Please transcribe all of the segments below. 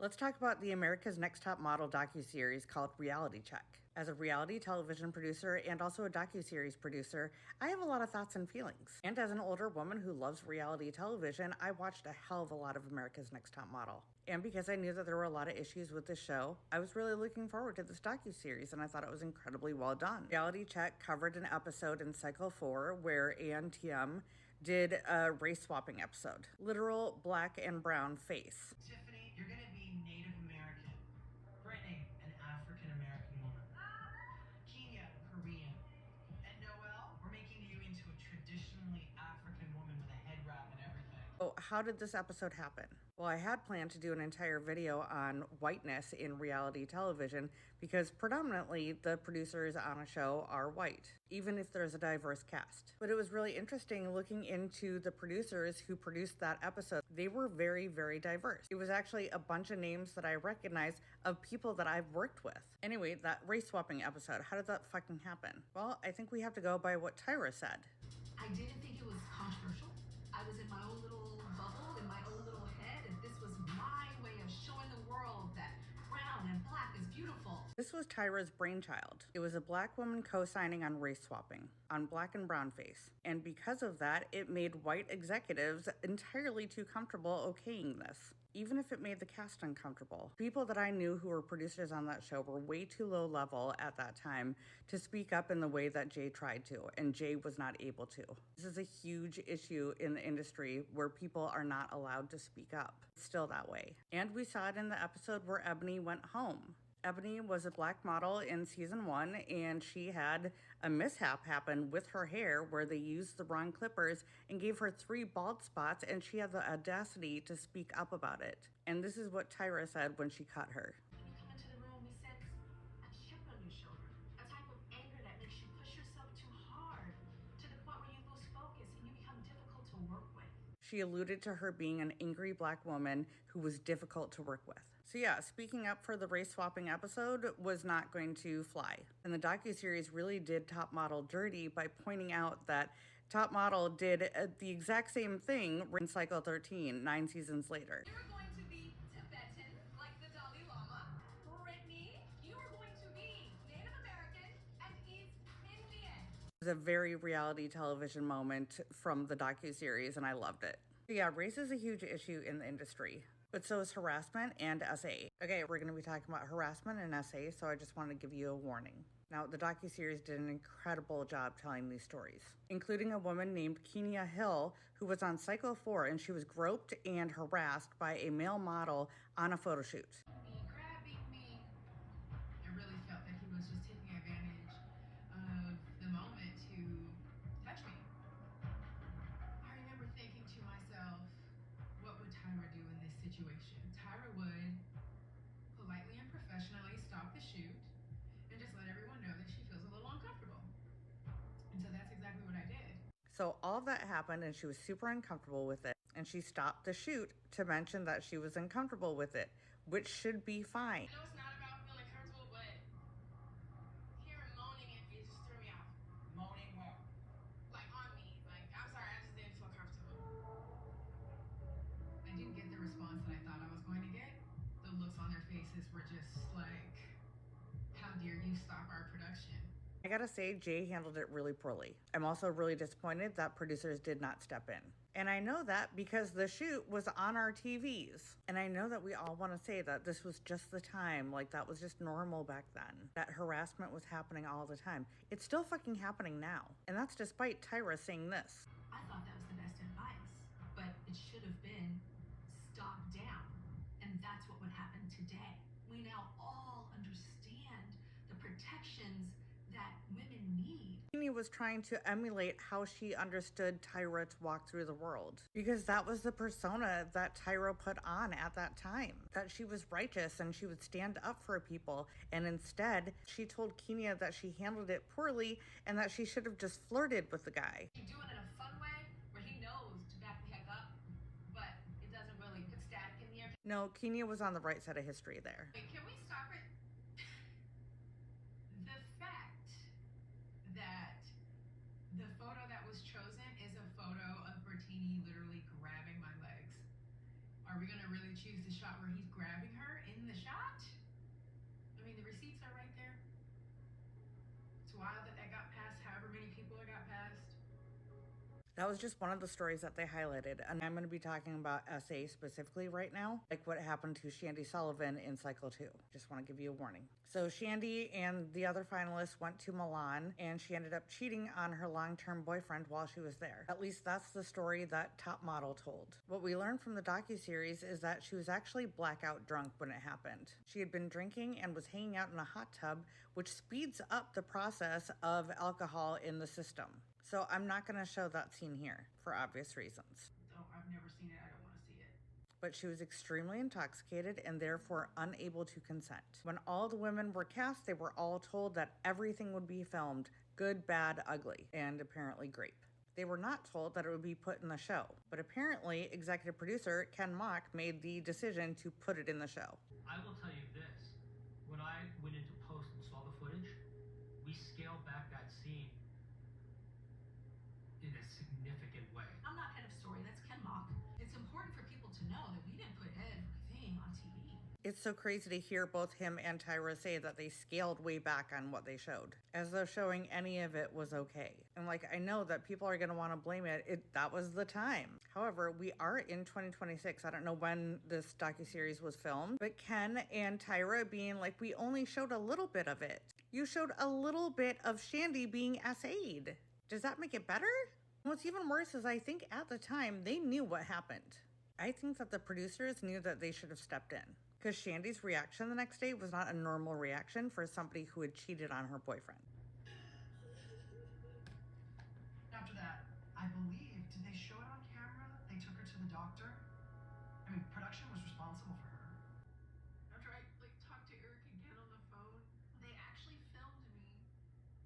Let's talk about the America's Next Top Model docuseries called Reality Check. As a reality television producer and also a docuseries producer, I have a lot of thoughts and feelings. And as an older woman who loves reality television, I watched a hell of a lot of America's Next Top Model. And because I knew that there were a lot of issues with this show, I was really looking forward to this docuseries, and I thought it was incredibly well done. Reality Check covered an episode in Cycle 4 where ANTM did a race swapping episode. Literal black and brown face. Tiffany, you're gonna be Native American. Brittany, an African American woman. Kenya, Korean. And Noelle, we're making you into a traditionally African woman with a head wrap and everything. Oh, how did this episode happen? Well, I had planned to do an entire video on whiteness in reality television because predominantly the producers on a show are white, even if there's a diverse cast. But it was really interesting looking into the producers who produced that episode. They were very, very diverse. It was actually a bunch of names that I recognized of people that I've worked with. Anyway, that race swapping episode, how did that fucking happen? Well, I think we have to go by what Tyra said. I didn't think it was controversial. I was in my own little bubble, in my own little head, and this was my way of showing the world that brown and black is beautiful. This was Tyra's brainchild. It was a black woman co-signing on race swapping, on black and brown face. And because of that, it made white executives entirely too comfortable okaying this, even if it made the cast uncomfortable. People that I knew who were producers on that show were way too low level at that time to speak up in the way that Jay tried to, and Jay was not able to. This is a huge issue in the industry where people are not allowed to speak up. It's still that way. And we saw it in the episode where Ebony went home. Ebony was a black model in season 1, and she had a mishap happen with her hair where they used the wrong clippers and gave her 3 bald spots, and she had the audacity to speak up about it. And this is what Tyra said when she cut her. When you come into the room, we sense a chip on your shoulder, a type of anger that makes you push yourself too hard to the point where you lose focus and you become difficult to work with. She alluded to her being an angry black woman who was difficult to work with. So yeah, speaking up for the race swapping episode was not going to fly. And the docuseries really did Top Model dirty by pointing out that Top Model did the exact same thing in Cycle 13, 9 seasons later. You're going to be Tibetan, like the Dalai Lama. Brittany, you are going to be Native American and East Indian. It was a very reality television moment from the docuseries, and I loved it. Yeah, race is a huge issue in the industry, but so is harassment and SA. Okay, we're going to be talking about harassment and SA, so I just wanted to give you a warning. Now, the docuseries did an incredible job telling these stories, including a woman named Kenya Hill, who was on Cycle 4, and she was groped and harassed by a male model on a photo shoot. Grabbing me. I really felt that he was just taking advantage of the moment to touch me. I remember thinking to myself, what would Tyra do in this situation? Tyra would politely and professionally stop the shoot and just let everyone know that she feels a little uncomfortable. And so that's exactly what I did. So all of that happened, and she was super uncomfortable with it, and she stopped the shoot to mention that she was uncomfortable with it, which should be fine. I know it's not about feeling comfortable, but hearing moaning it just threw me off. Moaning what? Like on me. Like, I'm sorry, I just didn't feel comfortable. I didn't get the response that I thought I was going to get. The looks on their faces were just like, how dare you stop our production? I gotta say, Jay handled it really poorly. I'm also really disappointed that producers did not step in. And I know that because the shoot was on our TVs. And I know that we all want to say that this was just the time, like that was just normal back then. That harassment was happening all the time. It's still fucking happening now. And that's despite Tyra saying this. I thought that was the best advice, but it should have been stop down. And that's what would happen today. We now all understand the protections that women need. Kenya was trying to emulate how she understood Tyra to walk through the world, because that was the persona that Tyra put on at that time, that she was righteous and she would stand up for people. And instead, she told Kenya that she handled it poorly and that she should have just flirted with the guy. You do it in a fun way where he knows to back the heck up, but it doesn't really put static in the air. No, Kenya was on the right side of history there. Wait, can we stop it? The fact that the photo that was chosen is a photo of Bertini literally grabbing my legs. Are we gonna really choose the shot where he's grabbing her That was just one of the stories that they highlighted, and I'm going to be talking about SA specifically right now, like what happened to Shandy Sullivan in Cycle 2. Just want to give you a warning. So Shandy and the other finalists went to Milan, and she ended up cheating on her long-term boyfriend while she was there. At least that's the story that Top Model told. What we learned from the docuseries is that she was actually blackout drunk when it happened. She had been drinking and was hanging out in a hot tub, which speeds up the process of alcohol in the system. So I'm not going to show that scene here for obvious reasons. Oh, I've never seen it. I don't want to see it. But she was extremely intoxicated and therefore unable to consent. When all the women were cast, they were all told that everything would be filmed, good, bad, ugly, and apparently grape. They were not told that it would be put in the show, but apparently executive producer Ken Mock made the decision to put it in the show. I will tell you this, when I went into post and saw the footage, we scaled back that scene in a significant way. I'm not head of story, that's Ken Mock. It's important for people to know that we didn't put everything on TV. It's so crazy to hear both him and Tyra say that they scaled way back on what they showed, as though showing any of it was okay. And I know that people are going to want to blame it. That was the time. However, we are in 2026. I don't know when this docuseries was filmed, but Ken and Tyra being like, we only showed a little bit of it. You showed a little bit of Shandy being SA'd. Does that make it better? What's even worse is I think at the time they knew what happened. I think that the producers knew that they should have stepped in, because Shandy's reaction the next day was not a normal reaction for somebody who had cheated on her boyfriend. After that, I believe, did they show it on camera? They took her to the doctor? I mean, production was responsible for her. After I talked to Eric again on the phone, they actually filmed me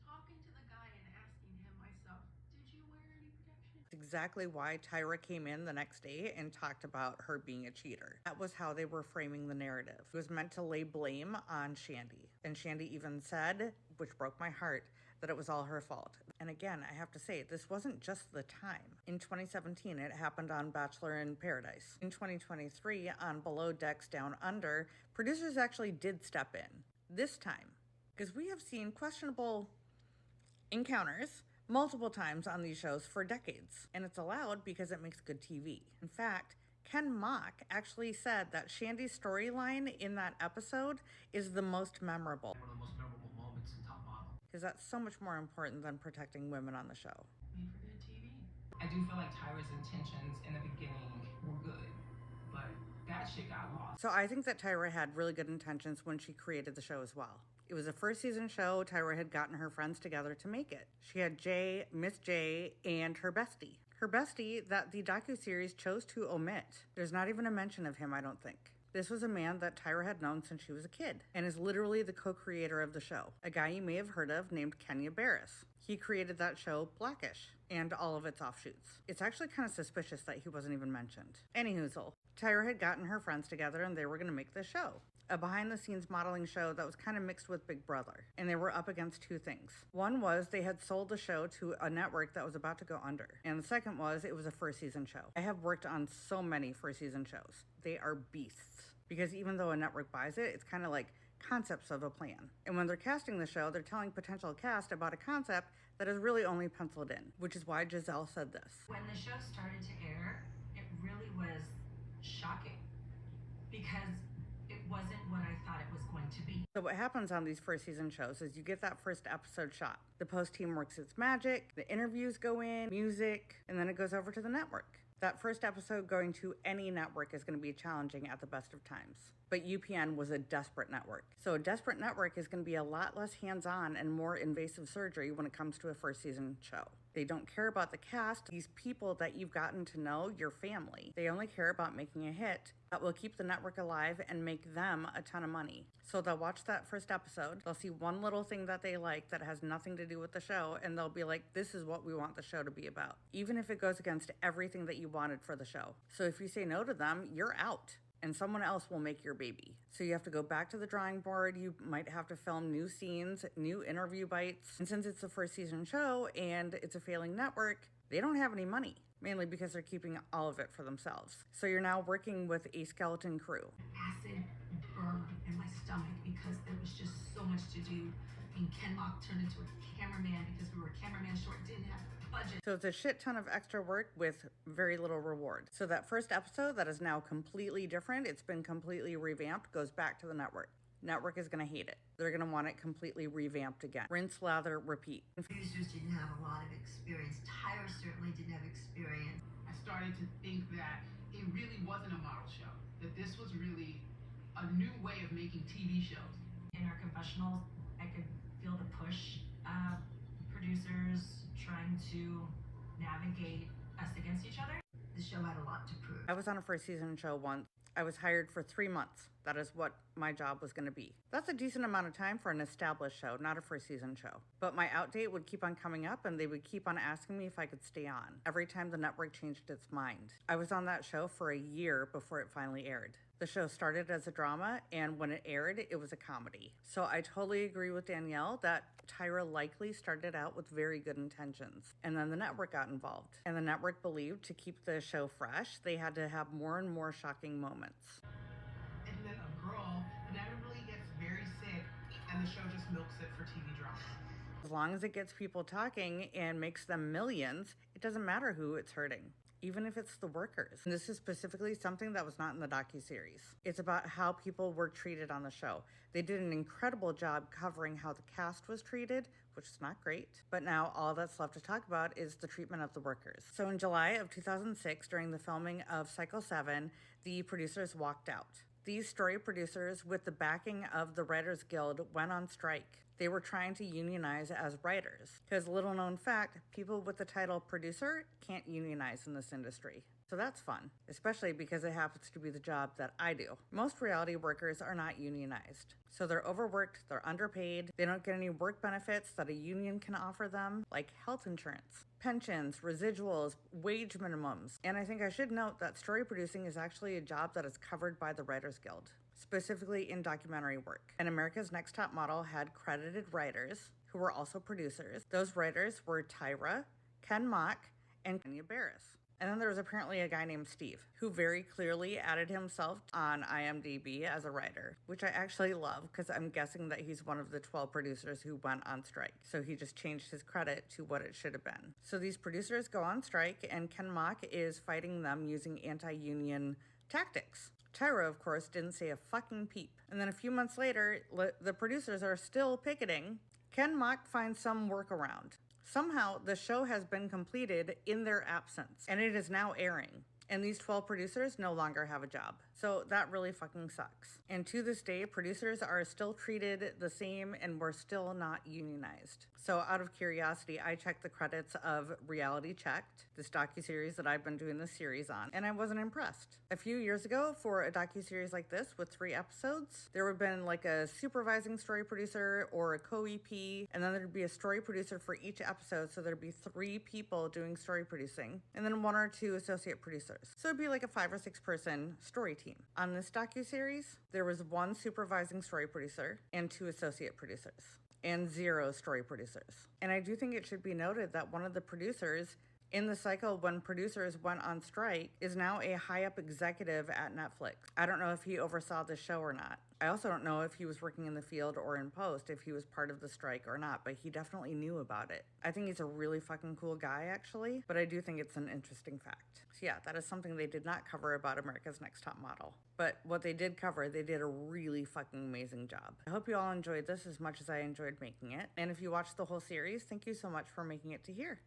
talking to the guy and asking him myself, did you wear any protection? It's exactly why Tyra came in the next day and talked about her being a cheater. That was how they were framing the narrative. It was meant to lay blame on Shandy. And Shandy even said, which broke my heart, that it was all her fault. And again, I have to say, this wasn't just the time. In 2017, it happened on Bachelor in Paradise. In 2023, on Below Decks Down Under, producers actually did step in. This time, because we have seen questionable encounters multiple times on these shows for decades. And it's allowed because it makes good TV. In fact, Ken Mock actually said that Shandy's storyline in that episode is the most memorable. One of the most memorable moments in Top Model. Because that's so much more important than protecting women on the show. Made for good TV. I do feel like Tyra's intentions in the beginning were good, but that shit got lost. So I think that Tyra had really good intentions when she created the show as well. It was a first season show. Tyra had gotten her friends together to make it. She had Jay, Miss J, and her bestie. Her bestie that the docuseries chose to omit. There's not even a mention of him, I don't think. This was a man that Tyra had known since she was a kid and is literally the co-creator of the show, a guy you may have heard of named Kenya Barris. He created that show Blackish and all of its offshoots. It's actually kind of suspicious that he wasn't even mentioned. Anyhoozle, Tyra had gotten her friends together and they were going to make this show. A behind-the-scenes modeling show that was kind of mixed with Big Brother, and they were up against two things. One was they had sold the show to a network that was about to go under, and the second was it was a first-season show. I have worked on so many first-season shows. They are beasts, because even though a network buys it, it's kind of like concepts of a plan. And when they're casting the show, they're telling potential cast about a concept that is really only penciled in, which is why Giselle said this. When the show started to air, it really was shocking because it wasn't what I thought it was going to be. So what happens on these first season shows is you get that first episode shot. The post team works its magic, the interviews go in, music, and then it goes over to the network. That first episode going to any network is going to be challenging at the best of times. But UPN was a desperate network. So a desperate network is going to be a lot less hands-on and more invasive surgery when it comes to a first season show. They don't care about the cast, these people that you've gotten to know, your family. They only care about making a hit that will keep the network alive and make them a ton of money. So they'll watch that first episode, they'll see one little thing that they like that has nothing to do with the show, and they'll be like, this is what we want the show to be about. Even if it goes against everything that you wanted for the show. So if you say no to them, you're out. And someone else will make your baby. So you have to go back to the drawing board. You might have to film new scenes, new interview bites. And since it's a first season show and it's a failing network, they don't have any money, mainly because they're keeping all of it for themselves. So you're now working with a skeleton crew. Acid burned in my stomach because there was just so much to do And Ken Mock turned into a cameraman because we were cameraman short, didn't have budget. So it's a shit ton of extra work with very little reward. So that first episode that is now completely different, it's been completely revamped, goes back to the network. Network is going to hate it. They're going to want it completely revamped again. Rinse, lather, repeat. Producers didn't have a lot of experience. Tyra certainly didn't have experience. I started to think that it really wasn't a model show, that this was really a new way of making TV shows. In our confessionals, I could feel the push of producers trying to navigate us against each other. The show had a lot to prove. I was on a first season show once. I was hired for 3 months. That is what my job was going to be. That's a decent amount of time for an established show, not a first season show. But my out date would keep on coming up and they would keep on asking me if I could stay on every time the network changed its mind. I was on that show for a year before it finally aired. The show started as a drama, and when it aired, it was a comedy. So I totally agree with Danielle that Tyra likely started out with very good intentions, and then the network got involved. And the network believed to keep the show fresh, they had to have more and more shocking moments. And then a girl inevitably gets very sick, and the show just milks it for TV drama. As long as it gets people talking and makes them millions, it doesn't matter who it's hurting. Even if it's the workers. And this is specifically something that was not in the docuseries. It's about how people were treated on the show. They did an incredible job covering how the cast was treated, which is not great. But now all that's left to talk about is the treatment of the workers. So in July of 2006, during the filming of Cycle 7, the producers walked out. These story producers, with the backing of the Writers Guild, went on strike. They were trying to unionize as writers. Because little known fact, people with the title producer can't unionize in this industry. So that's fun, especially because it happens to be the job that I do. Most reality workers are not unionized. So they're overworked, they're underpaid, they don't get any work benefits that a union can offer them, like health insurance, pensions, residuals, wage minimums. And I think I should note that story producing is actually a job that is covered by the Writers Guild, specifically in documentary work. And America's Next Top Model had credited writers who were also producers. Those writers were Tyra, Ken Mock, and Kenya Barris. And then there was apparently a guy named Steve who very clearly added himself on IMDb as a writer, which I actually love because I'm guessing that he's one of the 12 producers who went on strike. So he just changed his credit to what it should have been. So these producers go on strike and Ken Mock is fighting them using anti-union tactics. Tyra, of course, didn't say a fucking peep. And then a few months later, the producers are still picketing. Ken Mock finds some workaround. Somehow, the show has been completed in their absence, and it is now airing. And these 12 producers no longer have a job. So that really fucking sucks. And to this day, producers are still treated the same and we're still not unionized. So out of curiosity, I checked the credits of Reality Checked, this docuseries that I've been doing this series on, and I wasn't impressed. A few years ago, for a docuseries like this with 3 episodes, there would have been like a supervising story producer or a co-EP, and then there'd be a story producer for each episode, so there'd be 3 people doing story producing, and then 1 or 2 associate producers. So it'd be like a 5 or 6 person story team. On this docuseries, there was 1 supervising story producer and 2 associate producers and 0 story producers. And I do think it should be noted that one of the producers in the cycle when producers went on strike is now a high up executive at Netflix. I don't know if he oversaw the show or not. I also don't know if he was working in the field or in post, if he was part of the strike or not, but he definitely knew about it. I think he's a really fucking cool guy, actually, but I do think it's an interesting fact. So yeah, that is something they did not cover about America's Next Top Model. But what they did cover, they did a really fucking amazing job. I hope you all enjoyed this as much as I enjoyed making it. And if you watched the whole series, thank you so much for making it to here.